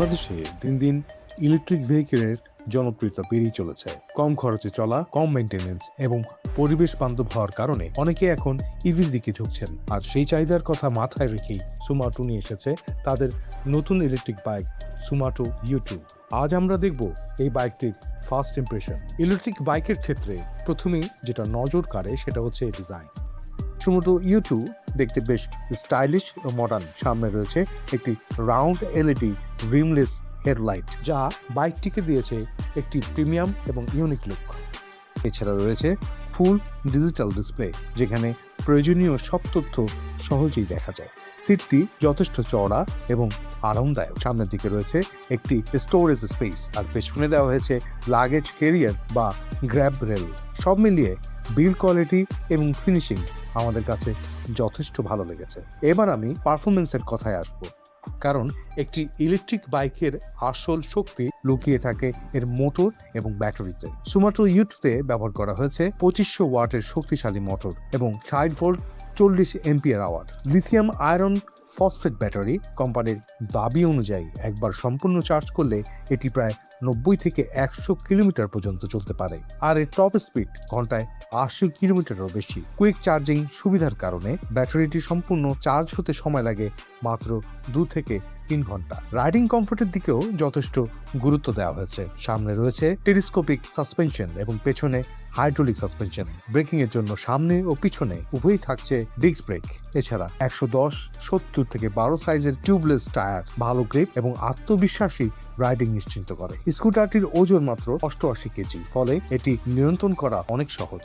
বাংলাদেশে দিন দিন ইলেকট্রিক ভেহিকেলের জনপ্রিয়তা বেড়েই চলেছে। কম খরচে চলা, কম মেইনটেনেন্স এবং পরিবেশ বান্ধব হওয়ার কারণে অনেকে এখন ইভির দিকে ঝুঁকছেন। আর সেই চাহিদার কথা মাথায় রেখেই সুমাটো নিয়ে এসেছে তাদের নতুন ইলেকট্রিক বাইক সুমাটো U2। আজ আমরা দেখব এই বাইকটির ফার্স্ট ইমপ্রেশন। ইলেকট্রিক বাইকের ক্ষেত্রে প্রথমেই যেটা নজর কাড়ে সেটা হচ্ছে ডিজাইন। সুমোটো U2 দেখতে বেশ স্টাইলিশ ও মডার্ন। সামনে রয়েছে একটি রাউন্ড এলইডি রিমলেস হেডলাইট, যা বাইকটিকে দিয়েছে একটি প্রিমিয়াম এবং ইউনিক লুক। এছাড়া রয়েছে ফুল ডিজিটাল ডিসপ্লে, যেখানে প্রয়োজনীয় সব তথ্য সহজেই দেখা যায়। সিটটি যথেষ্ট চওড়া এবং আরামদায়ক। সামনের দিকে রয়েছে একটি স্টোরেজ স্পেস, আর পেছনে দেওয়া হয়েছে লাগেজ ক্যারিয়ার বা গ্র্যাব রেল। সব মিলিয়ে বিল্ড কোয়ালিটি এবং ফিনিশিং আমাদের কাছে যথেষ্ট ভালো লেগেছে। এবার আমি পারফরমেন্সের কথায় আসব, কারণ একটি ইলেকট্রিক বাইকের আসল শক্তি লুকিয়ে থাকে এর মোটর এবং ব্যাটারিতে। সুমাটো U2-তে ব্যবহার করা হয়েছে 2500 ওয়াটের শক্তিশালী মোটর এবং 60 volt 40 ampere hour lithium iron phosphate battery. কোম্পানির দাবি অনুযায়ী একবার সম্পূর্ণ চার্জ করলে এটি প্রায় 90 থেকে 100 কিলোমিটার পর্যন্ত চলতে পারে, আর এর টপ স্পিড ঘন্টায় 80 কিলোমিটারেরও বেশি। কুইক চার্জিং সুবিধার কারণে ব্যাটারিটি সম্পূর্ণ চার্জ হতে সময় লাগে মাত্র 2 থেকে 3 ঘন্টা। রাইডিং কমফোর্টের দিকেও যথেষ্ট গুরুত্ব দেওয়া হয়েছে। সামনে রয়েছে টেলিস্কোপিক সাসপেনশন এবং পেছনে হাইড্রোলিক সাসপেনশন। ব্রেকিং এর জন্য সামনে ও পিছনে উভয়ই থাকছে ডিস্ক ব্রেক। এছাড়া 110, 70 থেকে 12 সাইজের টিউবলেস টায়ার ভালো গ্রিপ এবং আত্মবিশ্বাসী রাইডিং নিশ্চিন্ত করে। স্কুটারটির ওজন মাত্র 88 কেজি, ফলে এটি নিয়ন্ত্রণ করা অনেক সহজ।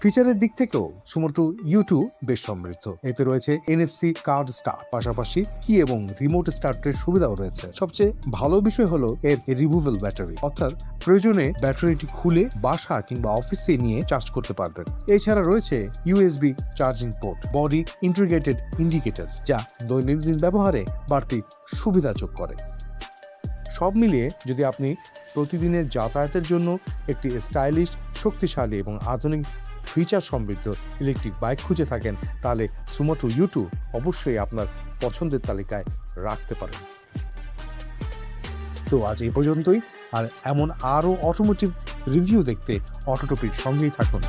ফিচারের দিক থেকেও সুমোটো U2 বেশ সমৃদ্ধ। এতে রয়েছে NFC কার্ড স্টার্ট, পাশাপাশি কি এবং রিমোট স্টার্টের সুবিধাও রয়েছে। সবচেয়ে ভালো বিষয় হলো এর রিমুভেবল ব্যাটারি, অর্থাৎ প্রয়োজনে ব্যাটারিটি খুলে বাসা কিংবা অফিসে নিয়ে চার্জ করতে পারবেন। এছাড়া রয়েছে USB charging port, body integrated indicator, যা দৈনন্দিন ব্যবহারে বাড়তি সুবিধা যোগ করে। সব মিলিয়ে যদি আপনি প্রতিদিনের যাতায়াতের জন্য একটি স্টাইলিশ, শক্তিশালী এবং আধুনিক ফিচার সমৃদ্ধ ইলেকট্রিক বাইক খুঁজে থাকেন, তাহলে সুমোটো U2 অবশ্যই আপনার পছন্দের তালিকায় রাখতে পারেন। তো আজ এই পর্যন্তই, আর এমন আরও অটোমোটিভ রিভিউ দেখতে অটোটপির সঙ্গেই থাকুন।